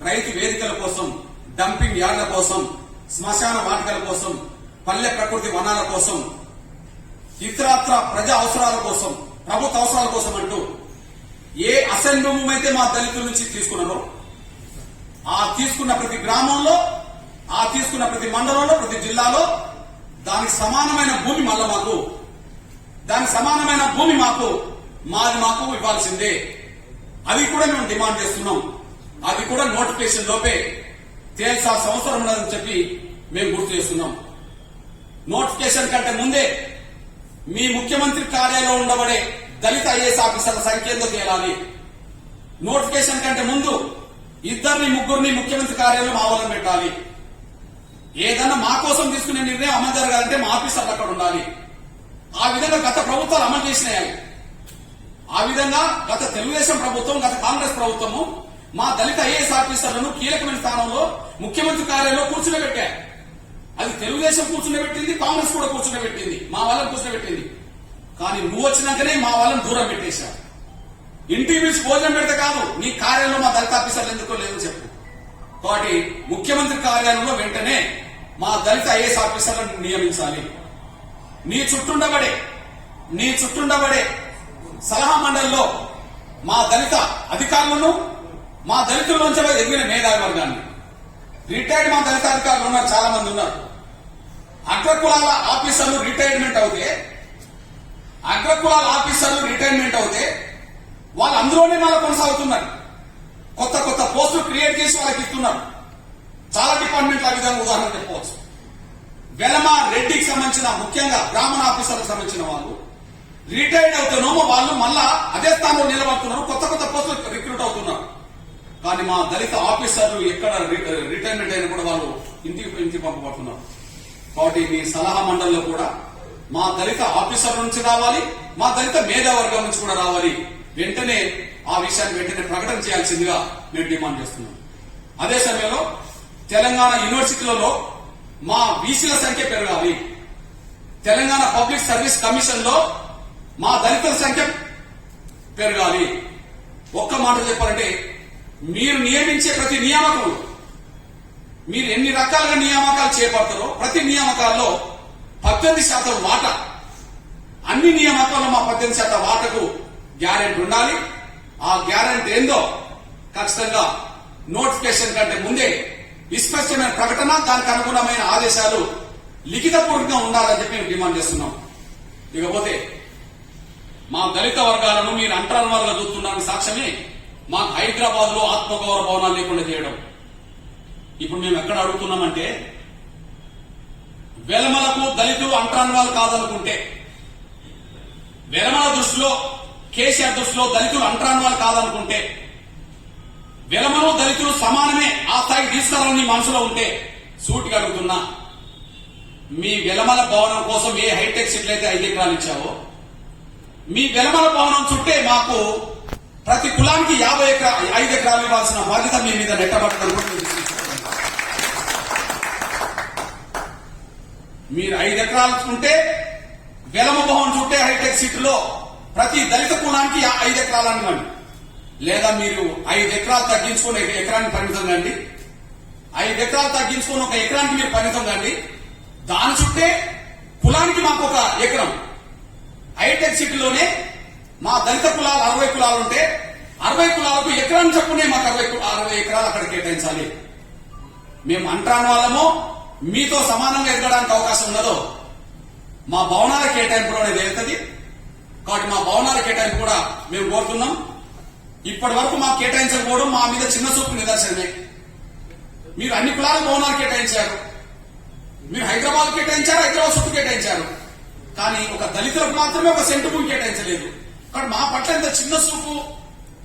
రైతు వేదికల కోసం, డంపింగ్ యార్డ్ల కోసం, శ్మశాన వాటికల కోసం, పల్లె ప్రకృతి వనాల కోసం, ఇతరత్ర ప్రజా అవసరాల కోసం, ప్రభుత్వ అవసరాల కోసం అంటూ ఏ అసైన్ భూమి అయితే మా దళితుల నుంచి తీసుకున్నారో ఆ తీసుకున్న ప్రతి గ్రామంలో, ఆ తీసుకున్న ప్రతి మండలంలో, ప్రతి జిల్లాలో దానికి సమానమైన భూమి మళ్ళా మాకు, దానికి సమానమైన భూమి మాకు ఇవ్వాల్సిందే. అది కూడా మేము డిమాండ్ చేస్తున్నాం. అది కూడా నోటిఫికేషన్ లోపే తేల్చాల్సిన అవసరం ఉన్నదని చెప్పి మేము గుర్తు చేస్తున్నాం. నోటిఫికేషన్ కంటే ముందే మీ ముఖ్యమంత్రి కార్యాలయంలో ఉండబడే దళిత ఐఏఎస్ ఆఫీసర్ల సంఖ్య ఎంతో తేలాలి. నోటిఫికేషన్ కంటే ముందు 2-3 ముఖ్యమంత్రి కార్యాలయం ఆవరణ పెట్టాలి. ఏదన్నా మా కోసం తీసుకునే నిర్ణయం అమలు జరగాలంటే మా ఆఫీసర్లు అక్కడ ఉండాలి. ఆ విధంగా గత ప్రభుత్వాలు అమలు చేసినాయి. ఆ విధంగా గత తెలుగుదేశం ప్రభుత్వం, గత కాంగ్రెస్ ప్రభుత్వము మా దళిత ఐఏఎస్ ఆఫీసర్లను కీలకమైన స్థానంలో ముఖ్యమంత్రి కార్యాలయంలో కూర్చునిపెట్టారు. అది తెలుగుదేశం కూర్చునిపెట్టింది, కాంగ్రెస్ కూడా కూర్చునిపెట్టింది, మా వాళ్ళని కూర్చునిపెట్టింది. కానీ నువ్వు వచ్చినాకనే మా వాళ్ళని దూరం పెట్టేశావు. ఇంటికి పిలిచి భోజనం పెడితే కాదు, నీ కార్యాలయంలో మా దళిత ఆఫీసర్లు ఎందుకో లేదో చెప్పు. కాబట్టి ముఖ్యమంత్రి కార్యాలయంలో వెంటనే మా దళిత ఐఏఎస్ ఆఫీసర్లను నియమించాలి. నీ చుట్టుండబడే సలహా మండలిలో మా దళిత అధికారులను, మా దళితుల్లోంచి ఎదిగిన మేధావి వర్గాన్ని, రిటైర్డ్ మా దళిత అధికారులు ఉన్నారు, చాలా మంది ఉన్నారు. అగ్రకులాల ఆఫీసర్లు రిటైర్మెంట్ అవుతే వాళ్ళు అందులోనే మళ్ళీ కొనసాగుతున్నారు. కొత్త కొత్త పోస్టులు క్రియేట్ చేసి వాళ్ళకి ఇస్తున్నారు. చాలా డిపార్ట్మెంట్లు ఆ విధంగా ఉదాహరణ చెప్పవచ్చు. వెలమ రెడ్డికి సంబంధించిన ముఖ్యంగా బ్రాహ్మణ ఆఫీసర్లకు సంబంధించిన వాళ్ళు రిటైర్డ్ అవుతానోమో వాళ్ళు మళ్ళా అదే స్థానంలో నిలబడుతున్నారు, కొత్త కొత్త పోస్టులు రిక్రూట్ అవుతున్నారు. కానీ మా దళిత ఆఫీసర్లు ఎక్కడ రిటైర్మెంట్ అయినా కూడా వాళ్ళు ఇంటికి పంపబడుతున్నారు. కాబట్టి మీ సలహా మండలిలో కూడా మా దళిత ఆఫీసర్ల నుంచి రావాలి, మా దళిత మేధావర్గం నుంచి కూడా రావాలి. వెంటనే ఆ విషయాన్ని వెంటనే ప్రకటన చేయాల్సిందిగా మేము డిమాండ్ చేస్తున్నాం. అదే సమయంలో తెలంగాణ యూనివర్సిటీలలో మా బీసీల సంఖ్య పెరగాలి. తెలంగాణ పబ్లిక్ సర్వీస్ కమిషన్ లో మా దళితుల సంఖ్య పెరగాలి. ఒక్క మాట చెప్పాలంటే మీరు నియమించే ప్రతి నియామకంలో మీరు ఎన్ని రకాలుగా నియామకాలు చేపడతారో ప్రతి నియామకాల్లో 18% వాటా, అన్ని నియామకాల్లో మా 18% వాటకు గ్యారెంటీ ఉండాలి. ఆ గ్యారెంటీ ఏందో ఖచ్చితంగా నోటిఫికేషన్ కంటే ముందే విస్పష్టమైన ప్రకటన, దానికి అనుగుణమైన ఆదేశాలు లిఖితపూర్వకంగా ఉండాలని చెప్పి మేము డిమాండ్ చేస్తున్నాం. ఇకపోతే మా దళిత వర్గాలను మీరు అంటరాని వాళ్ళగా చూస్తున్నారని సాక్ష్యమే మాకు హైదరాబాద్ లో ఆత్మగౌరవ భవనాలు లేకుండా చేయడం. ఇప్పుడు మేము ఎక్కడ అడుగుతున్నామంటే వెలమలకు దళితులు అంటరాని వాళ్ళు కాదనుకుంటే, వెలమల దృష్టిలో కేసీఆర్ దృష్టిలో దళితులు అంటరాని వాళ్ళు కాదనుకుంటే, వెలమలు దళితులు సమానమే ఆ స్థాయికి తీసుకురావాలని మనసులో ఉంటే సూటిగా అడుగుతున్నా, మీ వెలమల భవనం కోసం ఏ హైటెక్ సిటీలు అయితే 5 ఎకరాలు ఇచ్చావో మీ వెలమల భవనం చుట్టే మాకు ప్రతి కులానికి 5 ఎకరాలు ఇవ్వాల్సిన బాధ్యత మీ మీద నెట్టబడుతుంది. మీరు 5 ఎకరాలు ఉంటే వెలమ భవన్ చుట్టే హైటెక్ సిటీలో ప్రతి దళిత కులానికి 5 ఎకరాలు అనివ్వండి. లేదా మీరు 5 ఎకరాలు తగ్గించుకుని 1 ఎకరానికి పరిమితం కండి. 5 ఎకరాలు తగ్గించుకుని 1 ఎకరానికి మీరు పరిమితం కండి. దాని చుట్టే కులానికి మాకు 1 ఎకరం. హైటెక్ సిటీలోనే మా దళిత కులాలు 60 కులాలు ఉంటే 60 కులాలకు ఎకరాన్ని చెప్పునే మాకు 60 ఎకరాలు అక్కడ కేటాయించాలి. మేము అంటరాని వాళ్ళమో మీతో సమానంగా ఎదగడానికి అవకాశం ఉన్నదో మా భవనాల కేటాయింపు అనేది వెళ్తుంది. కాబట్టి మా భవనాల కేటాయింపు కూడా మేము కోరుతున్నాం. ఇప్పటి వరకు మాకు కేటాయించకపోవడం మా మీద చిన్న చూపు నిదర్శనమే. మీరు అన్ని కులాల భవనాలు కేటాయించారు, మీరు హైదరాబాద్ కేటాయించారు, హైదరాబాద్ చుట్టూ కేటాయించారు. కానీ ఒక దళితులకు మాత్రమే 1 సెంటు భూమి కేటాయించలేదు. కాబట్టి మా పట్ల ఎంత చిన్న చూపు,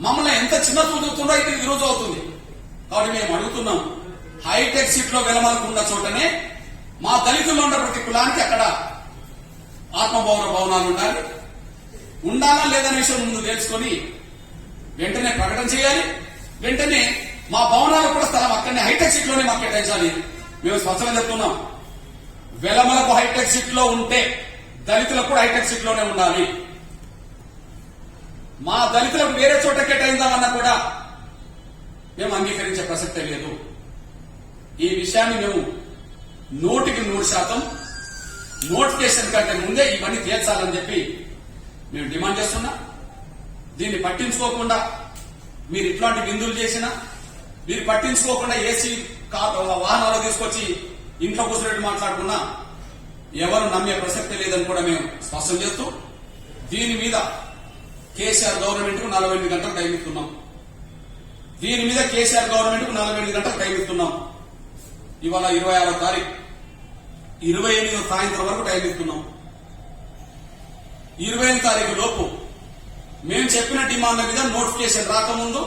మమ్మల్ని ఎంత చిన్న చూపుతుందో ఇది ఈరోజు అవుతుంది. కాబట్టి మేము అడుగుతున్నాం, హైటెక్ సిటీలో వెలమలకు ఉన్న చోటనే మా దళితుల్లో ఉన్న ప్రతి కులానికి అక్కడ ఆత్మగౌరవ భవనాలు ఉండాలి. ఉండాలా లేదనే విషయం ముందు తెలుసుకొని వెంటనే ప్రకటన చేయాలి. వెంటనే మా భవనాలకు కూడా స్థలం అక్కడనే హైటెక్ సిటీలోనే మాకు కేటాయించాలి. మేము స్పష్టంగా చెప్తున్నాం, వెలమలకు హైటెక్ సిటీలో ఉంటే దళితులకు కూడా హైటెక్ సిటీలోనే ఉండాలి. మా దళితులకు వేరే చోట కేటాయిందామన్నా కూడా మేము అంగీకరించే ప్రసక్తే లేదు. ఈ విషయాన్ని మేము 100% నోటిఫికేషన్ కంటే ముందే ఇవన్నీ తీర్చాలని చెప్పి మేము డిమాండ్ చేస్తున్నా. దీన్ని పట్టించుకోకుండా మీరు ఇట్లాంటి బిందులు చేసినా, మీరు పట్టించుకోకుండా ఏసీ వాహనాలు తీసుకొచ్చి ఇంట్లో కూర్చున్నట్టు మాట్లాడుకున్నా ఎవరు నమ్మే ప్రసక్తే లేదని కూడా మేము స్పష్టం చేస్తూ, దీని మీద కేసీఆర్ గవర్నమెంట్ కు 48 గంటలు టైం ఇస్తున్నాం. దీని మీద కేసీఆర్ గవర్నమెంట్ కు 48 గంటలు టైం ఇస్తున్నాం. ఇవాళ 26వ తారీఖు, 28వ సాయంత్రం వరకు టైం ఇస్తున్నాం. 28వ తారీఖు లోపు మేము చెప్పిన డిమాండ్ల మీద నోటిఫికేషన్ రాకముందు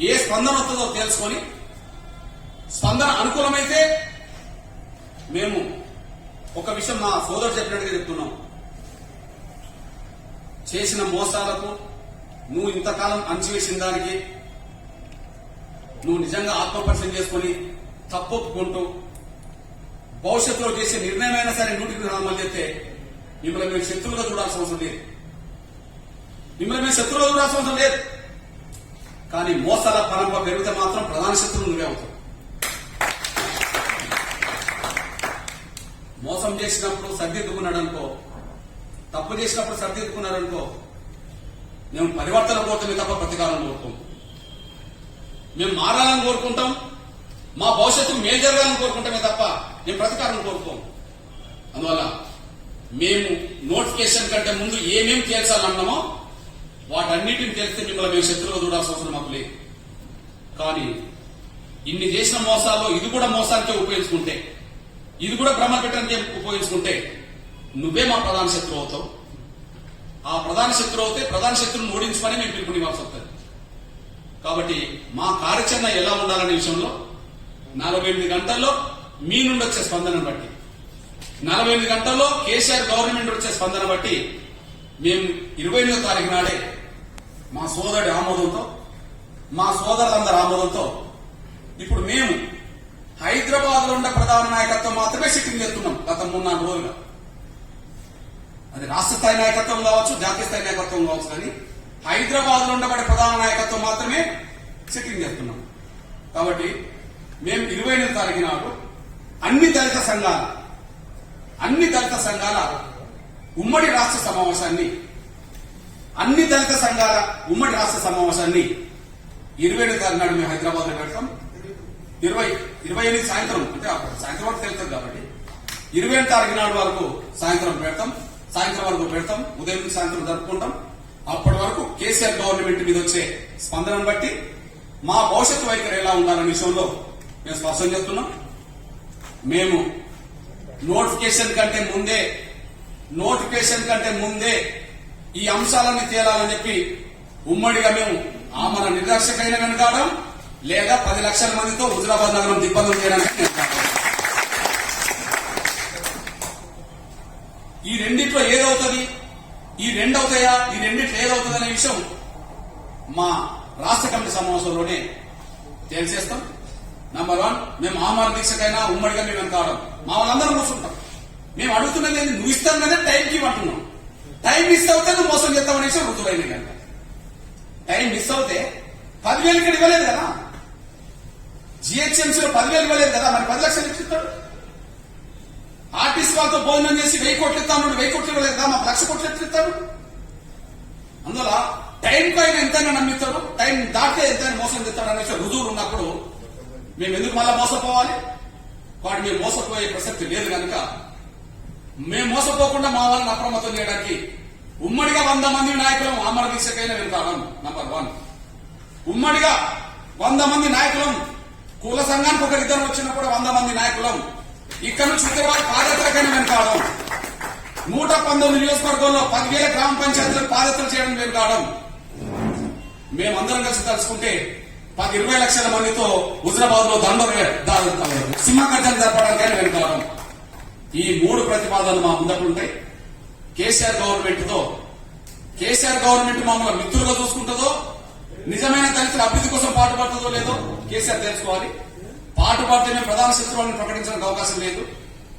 ఏ స్పందన వస్తుందో తెలుసుకొని, స్పందన అనుకూలమైతే మేము ఒక విషయం మా సోదరుడు చెప్పినట్టుగా చెప్తున్నాం, చేసిన మోసాలకు నువ్వు ఇంతకాలం అంచివేసిన దానికి నువ్వు నిజంగా ఆత్మపరిశీలన చేసుకుని తప్పొప్పుకుంటూ భవిష్యత్తులో చేసే నిర్ణయమైనా సరే 100కి అమలు చేస్తే మిమ్మల్ని మేము శత్రువులుగా చూడాల్సిన అవసరం లేదు. మిమ్మల్ని మేము శత్రువులుగా చూడాల్సిన అవసరం లేదు. కానీ మోసాల పరంపర పెరిగితే మాత్రం ప్రధాన శత్రువు నువ్వే అవుతావు. మోసం చేసినప్పుడు సర్దిద్దుకున్నాడు అనుకో, తప్పు చేసినప్పుడు సర్దిద్దుకున్నాడు అనుకో, మేము పరివర్తన కోరుతామే తప్ప ప్రతీకారం కోరుతాం. మేము మారాలని కోరుకుంటాం, మా భవిష్యత్తు మేలు జరగాలని కోరుకుంటామే తప్ప మేము ప్రతీకారం కోరుకోం. అందువల్ల మేము నోటిఫికేషన్ కంటే ముందు ఏమేమి తేల్చాలన్నామో వాటన్నిటిని తెలిస్తే మిమ్మల్ని మేము శత్రువుగా చూడాల్సిన అవసరం మాకు లేదు. కానీ ఇన్ని చేసిన మోసాల్లో ఇది కూడా మోసానికే ఉపయోగించుకుంటే, ఇది కూడా భ్రమ పెట్టడానికే ఉపయోగించుకుంటే నువ్వే మా ప్రధాన శత్రువు అవుతావు. ఆ ప్రధాన శత్రువు అవుతే ప్రధాన శత్రువును ఓడించుకొని మేము పిలుపునివ్వాల్సి వస్తుంది. కాబట్టి మా కార్యాచరణ ఎలా ఉండాలనే విషయంలో 48 గంటల్లో మీ నుండి వచ్చే స్పందనను బట్టి, 48 గంటల్లో కేసీఆర్ గవర్నమెంట్ వచ్చే స్పందన బట్టి మేము 28వ తారీఖు నాడే మా సోదరుడి ఆమోదంతో, మా సోదరులందరి ఆమోదంతో ఇప్పుడు మేము హైదరాబాద్ లో ఉన్న ప్రధాన నాయకత్వం మాత్రమే సిట్టింగ్ చేస్తున్నాం. గత 3-4 రోజులుగా అది రాష్ట్ర స్థాయి నాయకత్వం కావచ్చు, జాతీయ స్థాయి నాయకత్వం కావచ్చు, కానీ హైదరాబాద్ లో ఉండబడే ప్రధాన నాయకత్వం మాత్రమే సిట్టింగ్ చేస్తున్నాం. కాబట్టి మేము 28వ తారీఖు నాడు అన్ని దళిత సంఘాల ఉమ్మడి రాష్ట్ర సమావేశాన్ని, అన్ని దళిత సంఘాల ఉమ్మడి రాష్ట్ర సమావేశాన్ని 28వ తారీఖు నాడు మేము హైదరాబాద్ లో పెడతాం. 28 సాయంత్రం, అంటే సాయంత్రం వరకు తెలుస్తుంది కాబట్టి 28 తారీఖు నాడు వరకు సాయంత్రం వరకు పెడతాం. ఉదయం నుంచి సాయంత్రం జరుపుకుంటాం. అప్పటి వరకు కేసీఆర్ గవర్నమెంట్ మీద వచ్చే స్పందనను బట్టి మా భవిష్యత్తు వైఖరి ఎలా ఉండాలనే విషయంలో మేము స్పష్టం చేస్తున్నాం. మేము నోటిఫికేషన్ కంటే ముందే ఈ అంశాలన్నీ తేలాలని చెప్పి ఉమ్మడిగా మేము మన నిర్లక్ష్యకైనా వెనుకాడం, లేదా 10 లక్షల మందితో హుజురాబాద్ నగరం దిగ్బంధం చేయడానికి ఈ రెండిట్లో ఏదవుతుంది, ఈ రెండవుతాయా, ఈ రెండిట్లో ఏదవుతుంది అనే విషయం మా రాష్ట్ర కమిటీ సమావేశంలోనే తేల్చేస్తాం. నంబర్ 1, మేము ఆమరణ దీక్షకైనా ఉమ్మడిగా మేము వెనకాడం, మా వాళ్ళందరం కూర్చుంటాం. మేము అడుగుతున్నది ఏంటి, నువ్వు ఇస్తాను కదా టైంకి ఇవ్వంటున్నాం. టైం మిస్ అవుతే నువ్వు మోసం చేస్తామనే విషయం రుజువైంది. కనుక టైం మిస్ అవుతే 10,000 ఇక్కడ ఇవ్వలేదు కదా, జిహెచ్ఎంసీలో 10,000 ఇవ్వలేదు కదా, మరి 10 లక్షలు ఇస్తాడు. ఆర్టీసీ వాళ్ళతో భోజనం చేసి 1000 కోట్లు ఇస్తాను, 1000 కోట్లు ఇవ్వలేదు కదా, మాకు 1,00,000 కోట్లు ఇస్తాడు. అందువల్ల టైంకు ఆయన ఎంతైనా నమ్మిస్తాడు, టైం దాటితే ఎంతైనా మోసం చేస్తాడు అనే రుజువులు ఉన్నప్పుడు మేము ఎందుకు మళ్ళా మోసపోవాలి? వాటి మేము మోసపోయే ప్రసక్తి లేదు. కనుక మేము మోసపోకుండా మా వాళ్ళని అప్రమత్తం చేయడానికి ఉమ్మడిగా 100 మంది నాయకులం ఆమరణ దీక్షకైనా వెళ్తాం. నంబర్ 1, ఉమ్మడిగా 100 మంది నాయకులం. కుల సంఘానికి ఒకరిద్దరు వచ్చినా కూడా 100 మంది నాయకులం ఇక్కడ నుంచి హైదరాబాద్ పాదయాత్రకైనా వెనుకాడం. 119 నియోజకవర్గంలో 10,000 గ్రామ పంచాయతీలకు పాదయాత్ర చేయడం వెనుకాడం. మేమందరం కలిసి తలుచుకుంటే 20 లక్షల మందితో హుజరాబాద్ లో సింహగర్జన జరపడానికైనా వెనుకాలం. ఈ 3 ప్రతిపాదనలు మా ముందటుంటాయి. కేసీఆర్ గవర్నమెంట్ మమ్మల్ని మిత్రులుగా చూసుకుంటుందో, నిజమైన దళితుల అభివృద్ధి కోసం పాటుపడుతుందో లేదో కేసీఆర్ తెలుసుకోవాలి. పాటుపడితే మేము ప్రధాన శత్రువులను ప్రకటించడానికి అవకాశం లేదు.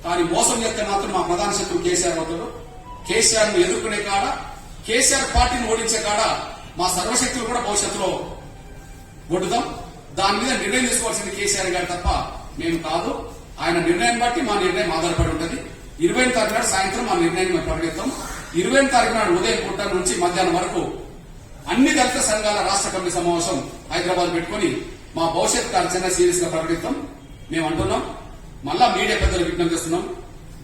కానీ మోసం చేస్తే మాత్రం మా ప్రధాన శత్రువు కేసీఆర్ అవుతాడు. కేసీఆర్ ను ఎదుర్కొనే కాడ, కేసీఆర్ పార్టీని ఓడించే కాడ మా సర్వశక్తులు కూడా భవిష్యత్తులో కొట్టుదాం. దాని మీద నిర్ణయం తీసుకోవాల్సింది కేసీఆర్ గారు తప్ప మేము కాదు. ఆయన నిర్ణయం బట్టి మా నిర్ణయం ఆధారపడి ఉంటుంది. 20 తారీఖు నాడు సాయంత్రం మా నిర్ణయాన్ని మేము ప్రకటిస్తాం. 20 తారీఖు నాడు ఉదయం పూట నుంచి మధ్యాహ్నం వరకు అన్ని దళిత సంఘాల రాష్ట్ర కమిటీ సమావేశం హైదరాబాద్ పెట్టుకుని మా భవిష్యత్ కార్యాచరణ సీరియస్ గా ప్రకటిస్తాం. మేము అంటున్నాం, మళ్ళా మీడియా పెద్దలు విజ్ఞప్తి చేస్తున్నాం.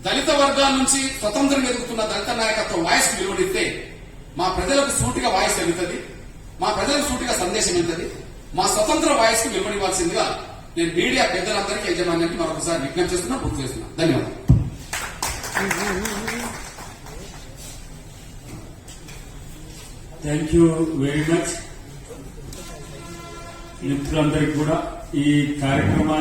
దళిత వర్గాల నుంచి స్వతంత్రం ఎదుగుతున్న దళిత నాయకత్వం వాయిస్ కు విలువనిస్తే మా ప్రజలకు సూటిగా వాయిస్ వెళ్తుంది, మా ప్రజలకు సూటిగా సందేశం వెళ్తుంది. మా స్వతంత్ర వాయిస్ కు విలువనివ్వాల్సిందిగా నేను మీడియా పెద్దలందరికీ యజమాన్యానికి మరొకసారి విజ్ఞప్తి చేస్తున్నా, గుర్తు చేస్తున్నా. ధన్యవాదాలు. Thank you very much. మిత్రులందరికీ కూడా ఈ కార్యక్రమాన్ని